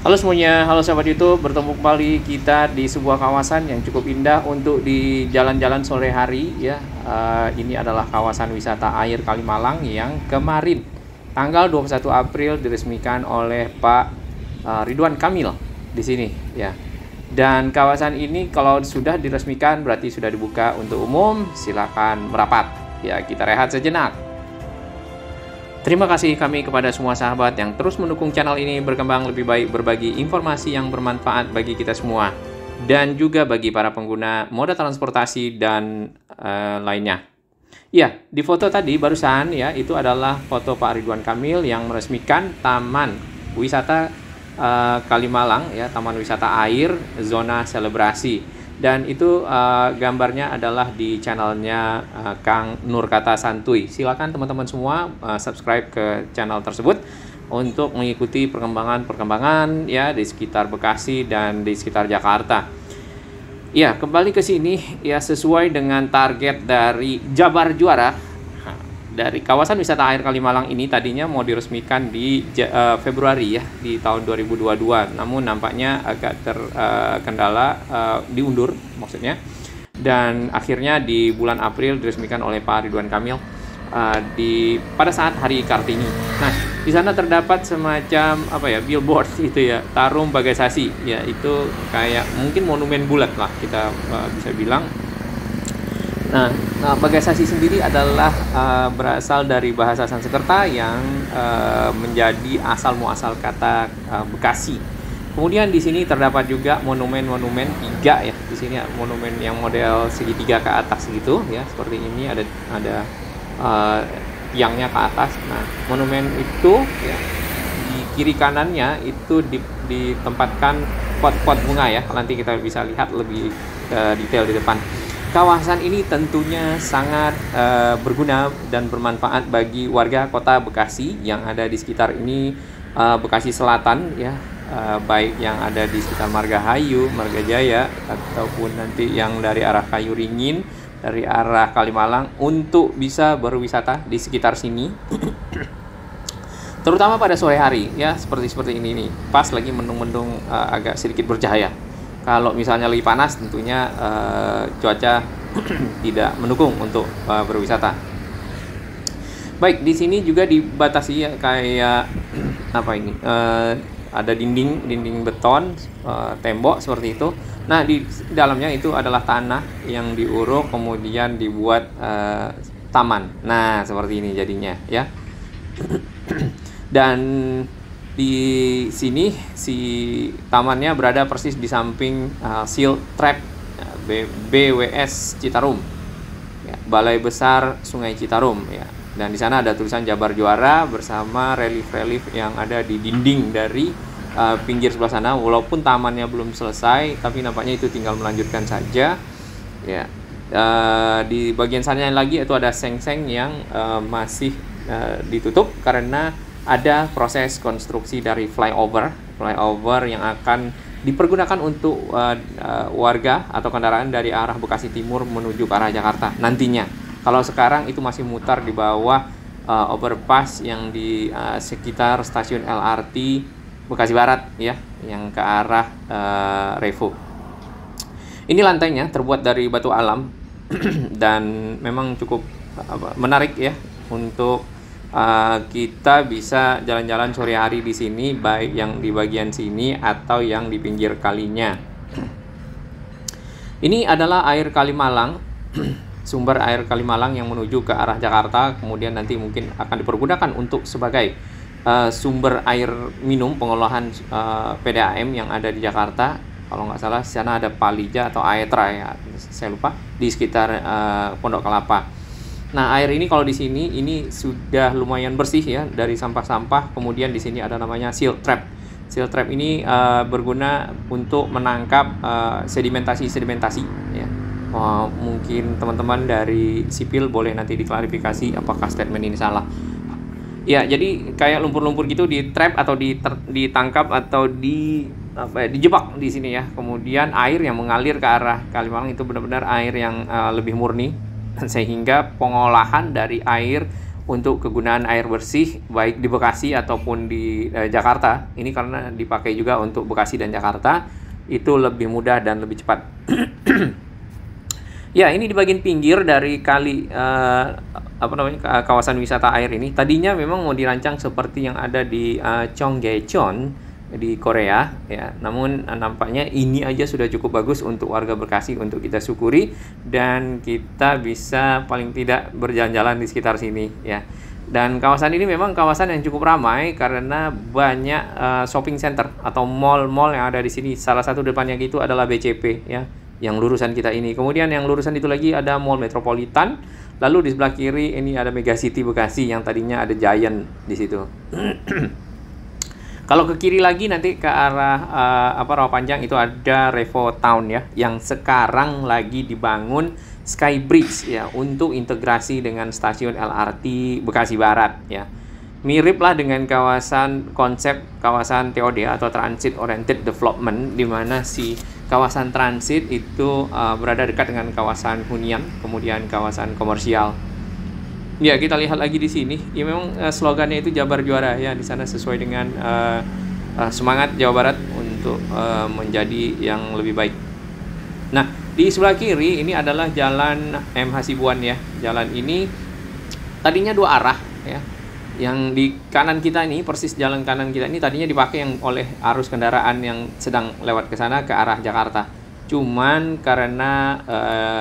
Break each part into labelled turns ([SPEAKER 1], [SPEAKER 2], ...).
[SPEAKER 1] Halo semuanya, halo sahabat YouTube, bertemu kembali kita di sebuah kawasan yang cukup indah untuk di jalan-jalan sore hari ya. Ini adalah kawasan wisata air Kalimalang yang kemarin tanggal 21 April diresmikan oleh Pak Ridwan Kamil di sini ya. Dan kawasan ini kalau sudah diresmikan berarti sudah dibuka untuk umum, silakan merapat. Ya, kita rehat sejenak. Terima kasih kami kepada semua sahabat yang terus mendukung channel ini berkembang lebih baik, berbagi informasi yang bermanfaat bagi kita semua dan juga bagi para pengguna moda transportasi dan lainnya. Ya, di foto tadi barusan ya, itu adalah foto Pak Ridwan Kamil yang meresmikan Taman Wisata Kalimalang ya, Taman Wisata Air Zona Selebrasi. Dan itu gambarnya adalah di channelnya Kang Nurkata Santuy. Silakan teman-teman semua subscribe ke channel tersebut untuk mengikuti perkembangan-perkembangan ya di sekitar Bekasi dan di sekitar Jakarta. Ya, kembali ke sini ya, sesuai dengan target dari Jabar Juara. Dari kawasan wisata air Kalimalang ini tadinya mau diresmikan di Februari ya, di tahun 2022. Namun nampaknya agak terkendala, diundur maksudnya. Dan akhirnya di bulan April diresmikan oleh Pak Ridwan Kamil pada saat Hari Kartini. Nah, di sana terdapat semacam billboard gitu ya, Tarum Bagasasi ya, itu kayak mungkin monumen bulat lah kita bisa bilang. Nah, Bagasasi sendiri adalah berasal dari bahasa Sanskerta yang menjadi asal muasal kata Bekasi. Kemudian di sini terdapat juga monumen-monumen tiga ya. Di sini monumen yang model segitiga ke atas gitu ya, seperti ini ada tiangnya ke atas. Nah, monumen itu ya, di kiri kanannya itu ditempatkan pot-pot bunga ya. Nanti kita bisa lihat lebih detail di depan. Kawasan ini tentunya sangat berguna dan bermanfaat bagi warga kota Bekasi yang ada di sekitar ini, Bekasi Selatan ya, baik yang ada di sekitar Margahayu, Margajaya, ataupun nanti yang dari arah Kayu Ringin, dari arah Kalimalang untuk bisa berwisata di sekitar sini. Terutama pada sore hari ya, seperti ini nih, pas lagi mendung-mendung agak sedikit bercahaya. Kalau misalnya lagi panas tentunya cuaca tidak mendukung untuk berwisata. Baik, di sini juga dibatasi ya, kayak ada dinding beton, tembok seperti itu. Nah, di dalamnya itu adalah tanah yang diuruk kemudian dibuat taman. Nah, seperti ini jadinya ya. Dan di sini si tamannya berada persis di samping Seal Trap BWS Citarum ya, Balai Besar Sungai Citarum ya. Dan di sana ada tulisan Jabar Juara bersama relief-relief yang ada di dinding dari pinggir sebelah sana. Walaupun tamannya belum selesai, tapi nampaknya itu tinggal melanjutkan saja ya. Di bagian sana lagi itu ada seng-seng yang masih ditutup karena ada proses konstruksi dari flyover yang akan dipergunakan untuk warga atau kendaraan dari arah Bekasi Timur menuju ke arah Jakarta nantinya. Kalau sekarang itu masih mutar di bawah overpass yang di sekitar stasiun LRT Bekasi Barat ya, yang ke arah Revo. Ini lantainya terbuat dari batu alam dan memang cukup menarik ya untuk kita bisa jalan-jalan sore hari di sini, baik yang di bagian sini atau yang di pinggir kalinya. Ini adalah air Kalimalang, sumber air Kalimalang yang menuju ke arah Jakarta, kemudian nanti mungkin akan dipergunakan untuk sebagai sumber air minum pengolahan PDAM yang ada di Jakarta. Kalau nggak salah, di sana ada Palija atau Aetra ya, saya lupa, di sekitar Pondok Kelapa. Nah, air ini kalau di sini ini sudah lumayan bersih ya dari sampah-sampah. Kemudian di sini ada namanya Seal Trap. Seal Trap ini berguna untuk menangkap sedimentasi ya. Mungkin teman-teman dari sipil boleh nanti diklarifikasi apakah statement ini salah. Ya, jadi kayak lumpur-lumpur gitu di trap atau ditangkap atau dijebak di sini ya. Kemudian air yang mengalir ke arah Kalimalang itu benar-benar air yang lebih murni, sehingga pengolahan dari air untuk kegunaan air bersih baik di Bekasi ataupun di Jakarta. Ini karena dipakai juga untuk Bekasi dan Jakarta, itu lebih mudah dan lebih cepat. Ya, ini di bagian pinggir dari kali kawasan wisata air ini. Tadinya memang mau dirancang seperti yang ada di Cheonggyecheon di Korea, ya. Namun nampaknya ini aja sudah cukup bagus untuk warga Bekasi untuk kita syukuri, dan kita bisa paling tidak berjalan-jalan di sekitar sini, ya. Dan kawasan ini memang kawasan yang cukup ramai karena banyak shopping center atau mall-mall yang ada di sini. Salah satu depannya itu adalah BCP, ya, yang lurusan kita ini. Kemudian yang lurusan itu lagi ada Mall Metropolitan. Lalu di sebelah kiri ini ada Mega City Bekasi yang tadinya ada Giant di situ. Kalau ke kiri lagi nanti ke arah Rawa Panjang itu ada Revo Town, ya, yang sekarang lagi dibangun Skybridge, ya, untuk integrasi dengan stasiun LRT Bekasi Barat, ya. Mirip lah dengan konsep kawasan TOD atau Transit Oriented Development, di mana si kawasan transit itu berada dekat dengan kawasan hunian, kemudian kawasan komersial. Ya, kita lihat lagi di sini. Ya, memang slogannya itu Jabar Juara, ya, di sana sesuai dengan semangat Jawa Barat untuk menjadi yang lebih baik. Nah, di sebelah kiri ini adalah Jalan M Hasibuan, ya. Jalan ini tadinya dua arah, ya. Yang di kanan kita ini, persis jalan kanan kita ini tadinya dipakai oleh arus kendaraan yang sedang lewat ke sana ke arah Jakarta. Cuman karena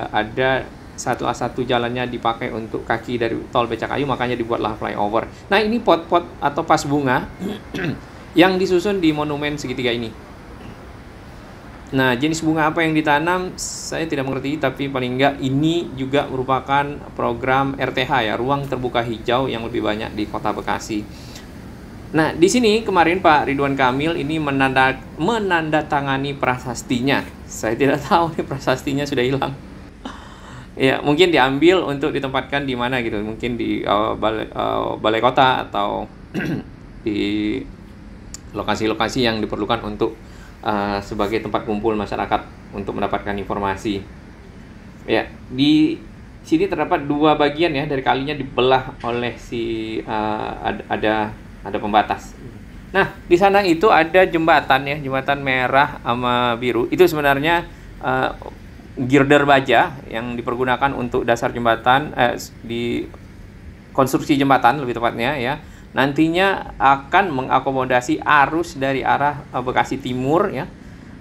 [SPEAKER 1] ada satu jalannya dipakai untuk kaki dari tol Becakayu, makanya dibuatlah flyover. Nah, ini pot-pot atau pas bunga yang disusun di monumen segitiga ini. Nah, jenis bunga apa yang ditanam saya tidak mengerti, tapi paling enggak ini juga merupakan program RTH, ya, ruang terbuka hijau yang lebih banyak di Kota Bekasi. Nah, di sini kemarin Pak Ridwan Kamil ini menandatangani prasastinya. Saya tidak tahu nih prasastinya sudah hilang. Ya, mungkin diambil untuk ditempatkan di mana gitu, mungkin di balai kota atau di lokasi-lokasi yang diperlukan untuk sebagai tempat kumpul masyarakat untuk mendapatkan informasi. Ya, di sini terdapat dua bagian, ya, dari kalinya dibelah oleh ada pembatas. Nah, di sana itu ada jembatan, ya, jembatan merah sama biru. Itu sebenarnya girder baja yang dipergunakan untuk dasar jembatan, di konstruksi jembatan lebih tepatnya, ya. Nantinya akan mengakomodasi arus dari arah Bekasi Timur, ya.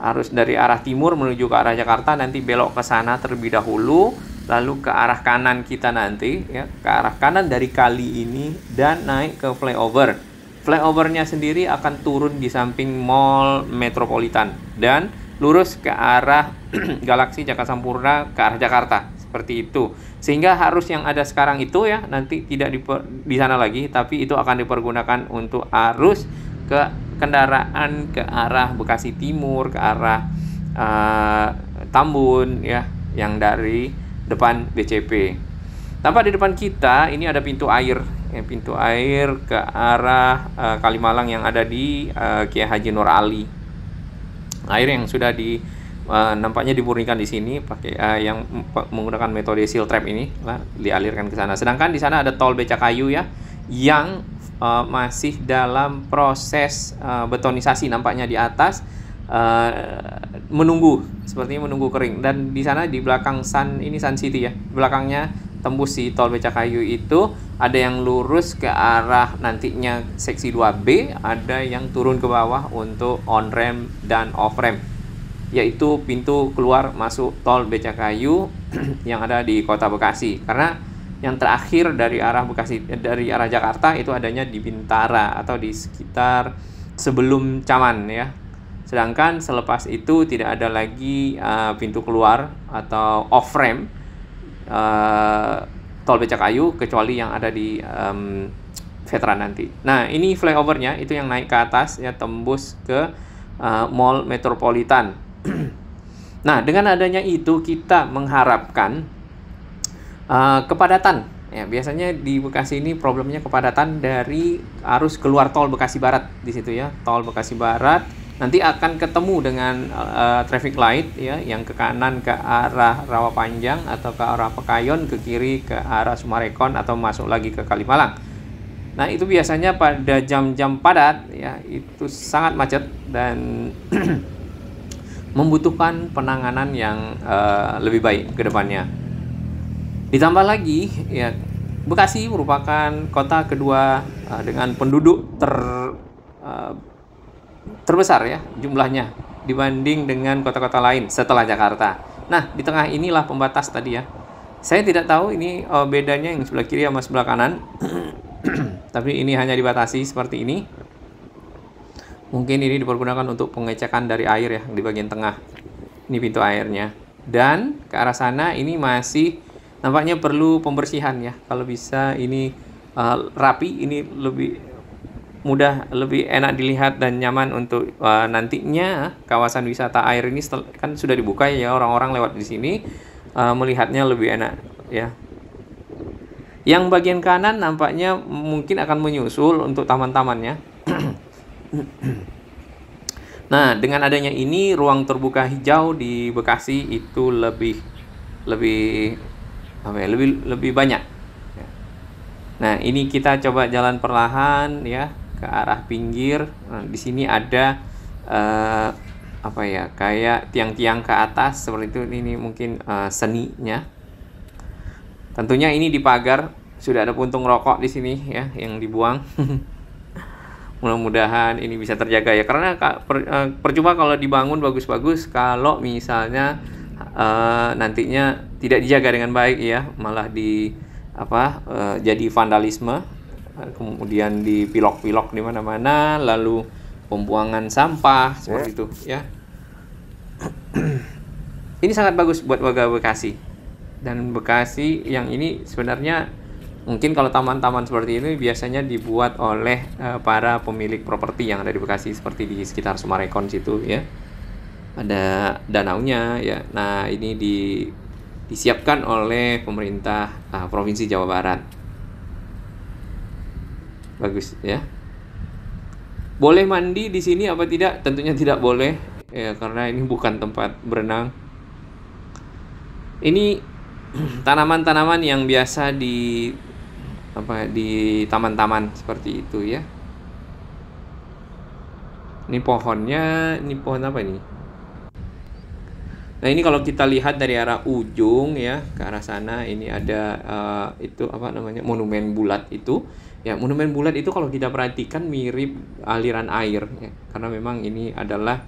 [SPEAKER 1] Arus dari arah timur menuju ke arah Jakarta, nanti belok ke sana terlebih dahulu, lalu ke arah kanan kita nanti, ya, ke arah kanan dari kali ini dan naik ke flyover. Flyovernya sendiri akan turun di samping Mall Metropolitan dan lurus ke arah Galaksi Jakarta Sampurna ke arah Jakarta, seperti itu. Sehingga harus yang ada sekarang itu, ya, nanti tidak di sana lagi, tapi itu akan dipergunakan untuk arus ke kendaraan ke arah Bekasi Timur, ke arah Tambun, ya, yang dari depan BCP. Tampak di depan kita ini ada pintu air, ya, pintu air ke arah Kalimalang yang ada di Kiai Haji Nur Ali. Air yang sudah nampaknya dimurnikan di sini pakai yang menggunakan metode seal trap ini, dialirkan ke sana. Sedangkan di sana ada tol Becakayu, ya, yang masih dalam proses betonisasi, nampaknya di atas sepertinya menunggu kering. Dan di sana di belakang Sun City, ya, belakangnya tembus si tol Becakayu itu ada yang lurus ke arah nantinya seksi 2B, ada yang turun ke bawah untuk on ramp dan off ramp, yaitu pintu keluar masuk tol Becakayu yang ada di Kota Bekasi. Karena yang terakhir dari arah Jakarta itu adanya di Bintara atau di sekitar sebelum Caman, ya. Sedangkan selepas itu tidak ada lagi pintu keluar atau off ramp tol Becakayu kecuali yang ada di Veteran nanti. Nah, ini flyovernya itu yang naik ke atas, ya, tembus ke Mall Metropolitan. Nah, dengan adanya itu kita mengharapkan kepadatan, ya. Biasanya di Bekasi ini problemnya kepadatan dari arus keluar tol Bekasi Barat di situ, ya. Tol Bekasi Barat nanti akan ketemu dengan traffic light ya, yang ke kanan ke arah Rawapanjang atau ke arah Pekayon, ke kiri ke arah Sumarekon atau masuk lagi ke Kalimalang. Nah, itu biasanya pada jam-jam padat ya, itu sangat macet dan membutuhkan penanganan yang lebih baik ke depannya. Ditambah lagi ya, Bekasi merupakan kota kedua dengan penduduk terbesar ya jumlahnya dibanding dengan kota-kota lain setelah Jakarta. Nah, di tengah inilah pembatas tadi ya. Saya tidak tahu ini bedanya yang sebelah kiri sama sebelah kanan. Tapi ini hanya dibatasi seperti ini. Mungkin ini dipergunakan untuk pengecekan dari air ya di bagian tengah. Ini pintu airnya. Dan ke arah sana ini masih nampaknya perlu pembersihan ya. Kalau bisa ini rapi, ini lebih mudah, lebih enak dilihat dan nyaman untuk nantinya kawasan wisata air ini kan sudah dibuka ya, orang-orang lewat di sini melihatnya lebih enak ya. Yang bagian kanan nampaknya mungkin akan menyusul untuk taman-tamannya. Nah, dengan adanya ini ruang terbuka hijau di Bekasi itu lebih banyak. Nah, ini kita coba jalan perlahan ya ke arah pinggir. Nah, di sini ada kayak tiang-tiang ke atas seperti itu. Ini mungkin seninya. Tentunya ini dipagar, sudah ada puntung rokok di sini ya yang dibuang. Mudah-mudahan ini bisa terjaga ya, karena percuma kalau dibangun bagus-bagus kalau misalnya nantinya tidak dijaga dengan baik ya, malah jadi vandalisme, kemudian dipilok-pilok di mana-mana, lalu pembuangan sampah seperti itu ya. Ini sangat bagus buat warga Bekasi. Dan Bekasi yang ini sebenarnya mungkin kalau taman-taman seperti ini biasanya dibuat oleh para pemilik properti yang ada di Bekasi, seperti di sekitar Sumarekon situ ya. Ada danaunya ya. Nah, ini disiapkan oleh pemerintah Provinsi Jawa Barat. Bagus ya. Boleh mandi di sini apa tidak? Tentunya tidak boleh ya, karena ini bukan tempat berenang. Ini tanaman-tanaman yang biasa di taman-taman seperti itu ya. Ini pohonnya, ini pohon apa ini? Nah, ini kalau kita lihat dari arah ujung ya ke arah sana, ini ada monumen bulat itu. Ya, monumen bulat itu kalau kita perhatikan mirip aliran air ya, karena memang ini adalah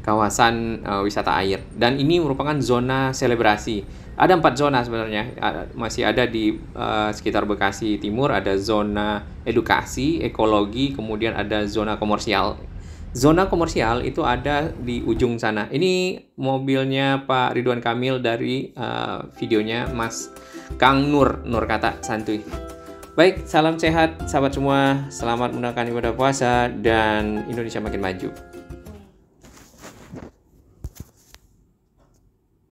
[SPEAKER 1] kawasan wisata air dan ini merupakan zona selebrasi. Ada 4 zona sebenarnya, masih ada di sekitar Bekasi Timur, ada zona edukasi, ekologi, kemudian ada zona komersial. Zona komersial itu ada di ujung sana. Ini mobilnya Pak Ridwan Kamil dari videonya Mas Kang Nur Kata Santuy. Baik, salam sehat sahabat semua, selamat menunaikan ibadah puasa dan Indonesia makin maju.